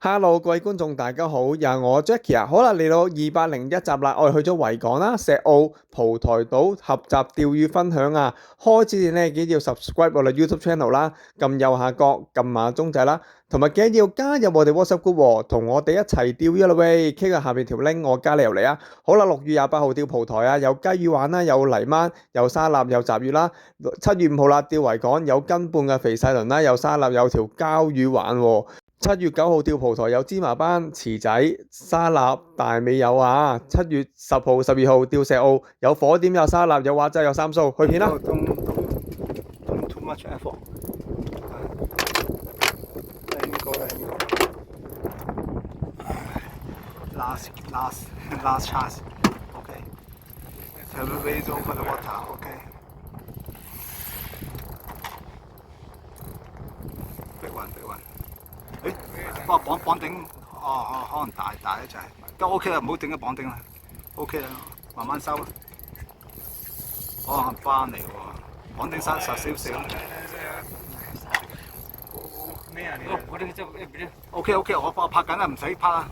Hello，各位觀眾大家好，又係我 Jackie 啊，好啦，嚟到201集啦，我哋去咗維港啦、石澳、蒲台島合集釣魚分享啊。開始前咧記得要 subscribe 我哋 YouTube channel 啦，撳右下角撳埋鐘仔啦，同埋記得要加入我哋 WhatsApp group 喎，同我哋一齊釣魚啦喂，click 下邊條 link 我加你入嚟啊。好啦，6月28號釣蒲台啊，有雞魚玩啦，有泥鯭，有沙臘，有雜魚啦。7月5號啦，釣維港有斤半嘅肥細鱗啦，有沙臘，有條膠魚玩喎。7月9號釣蒲台有芝麻斑、池仔、沙臘、大尾有啊。7月10號、12號釣石澳有火點、有沙臘、有畫仔、有三蘇，去片啦。Don't too much effort. Let me go. Last chance. Okay. Have a raise over the water. Okay. Big one. 不過綁頂，可能大一隻，都 OK 啦，唔好頂咗綁頂啦 ，OK 啦，慢慢收啦。可能翻嚟喎，綁頂實少少。咩啊？你？OK， 我拍緊啦，唔使拍啦，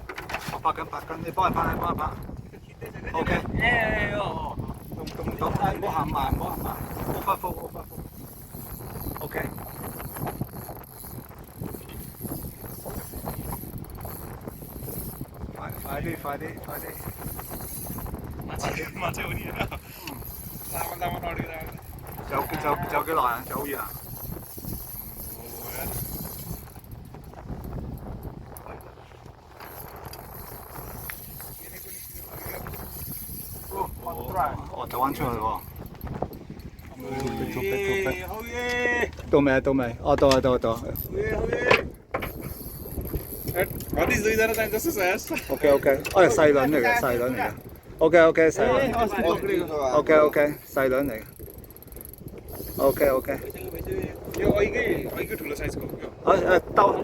我拍緊，你幫佢拍。OK。咁，唔好行慢，好快。OK。快啲！馬車好啲啊！啱我哋啦。就幾耐啊？就好遠啊！就彎出去喎。到未？到。What is doing that? Just success. OK， 細輪嚟嘅。OK， 細輪。OK， 細輪嚟嘅。OK。我已經同你細個。兜。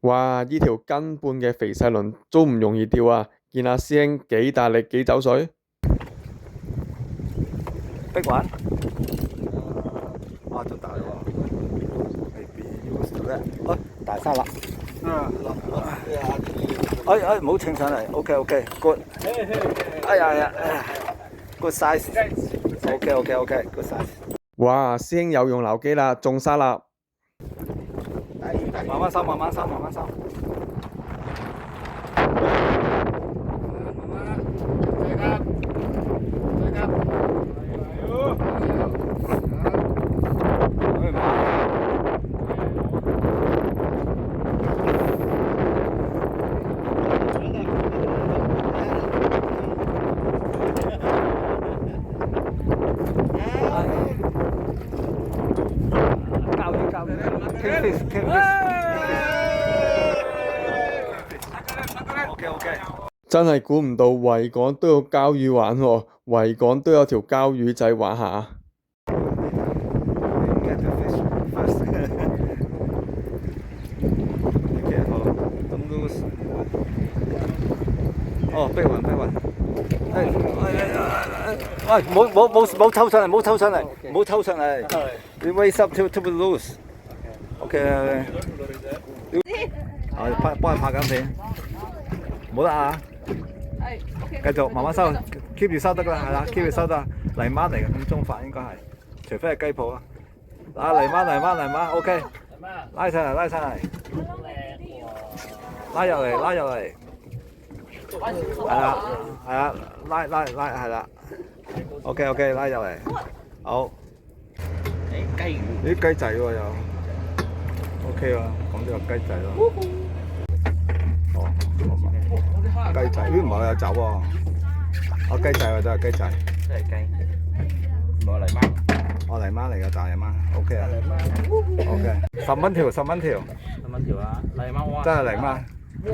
哇！呢條斤半嘅肥細鱗都唔容易釣啊！見阿師兄幾大力幾走水。逼玩。都大喎。大沙啦。唔好請上嚟。OK，good。哎呀，good size。OK，good size。哇！師兄有用撈機啦，中沙啦。慢慢收。OK。真係估唔到維港都有膠魚玩喎，維港都有條膠魚仔玩下。逼雲。喂，冇抽上嚟，你 raise up to be loose。OK。幫人拍緊片，唔好得啊！繼續慢慢收 ，keep 住收得㗎啦，係啦 ，keep 住收得。泥鯭嚟嘅，咁中法應該係，除非係雞泡啊。泥鯭 ，OK。拉上嚟，拉入嚟。係啦，拉係啦。OK， 拉入嚟。好。啲雞仔喎又。OK 喎，講咗個雞仔咯。雞仔，唔係有走喎。雞仔喎，真係雞仔。真係雞。唔係泥鯭。泥鯭嚟㗎，大泥鯭。OK 啊。OK。10蚊條。10蚊條啊！泥鯭哇！真係泥鯭。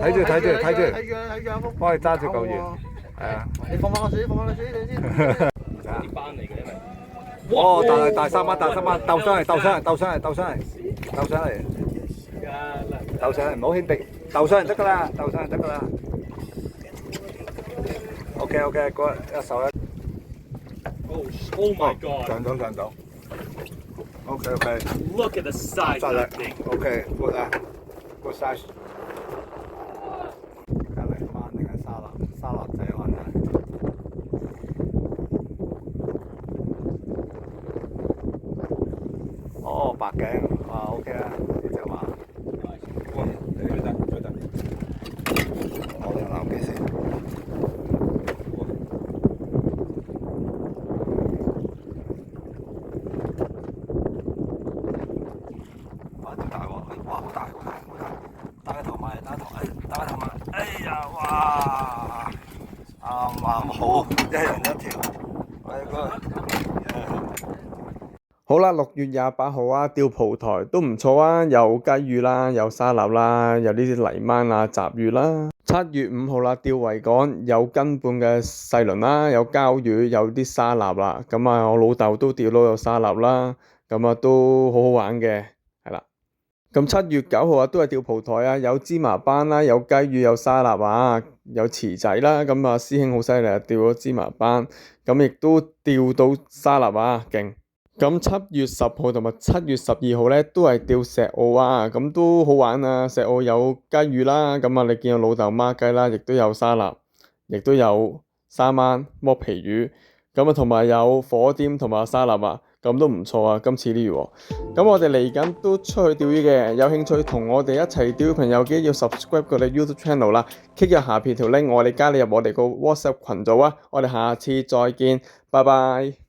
睇住，幫佢揸住嚿魚。係啊。你放翻水先。啲斑嚟嘅因為。大三蚊，鬥上嚟。鬥上嚟，唔好輕敵，鬥上嚟得㗎啦，鬥上嚟得㗎啦。OK，嗰一手一。Oh my god. 上到。OK。 Look at the size of that thing. OK，good 啊，good size。隔離灣定係沙律仔灣啊？哦，白頸，啊 OK 啊，呢隻話。追得。我哋攬幾先？哇！點大鑊？哇！好大！打個頭埋，哎呀！哇！啱好，一人一條。好啦，6月28號啊，釣蒲台都唔錯啊，有雞魚啦，有沙臘啦，有呢啲泥鯭啊、雜魚啦。7月5號啦，釣維港有根本嘅細輪啦，有膠魚，有啲沙臘啦。咁啊，我老豆都釣到有沙臘啦，咁啊都好好玩嘅，係啦。咁7月9號啊，都係釣蒲台啊，有芝麻斑啦，有雞魚，有沙臘啊，有池仔啦。咁啊，師兄好犀利啊，釣咗芝麻斑，咁亦都釣到沙臘啊，勁！咁7月10號同埋7月12號咧，都係釣石澳啊，咁都好玩啊！石澳有雞魚啦，咁啊你見我老豆孖雞啦，亦都有沙臘，亦都有沙灣剝皮魚，咁啊同埋有火點同埋沙臘啊，咁都唔錯啊！今次呢魚，咁我哋嚟緊都出去釣魚嘅，有興趣同我哋一齊釣嘅朋友記得要 subscribe 我哋 YouTube channel 啦，click 入下邊條 link，我哋加你入我哋個 WhatsApp 群組啊！我哋下次再見，拜拜。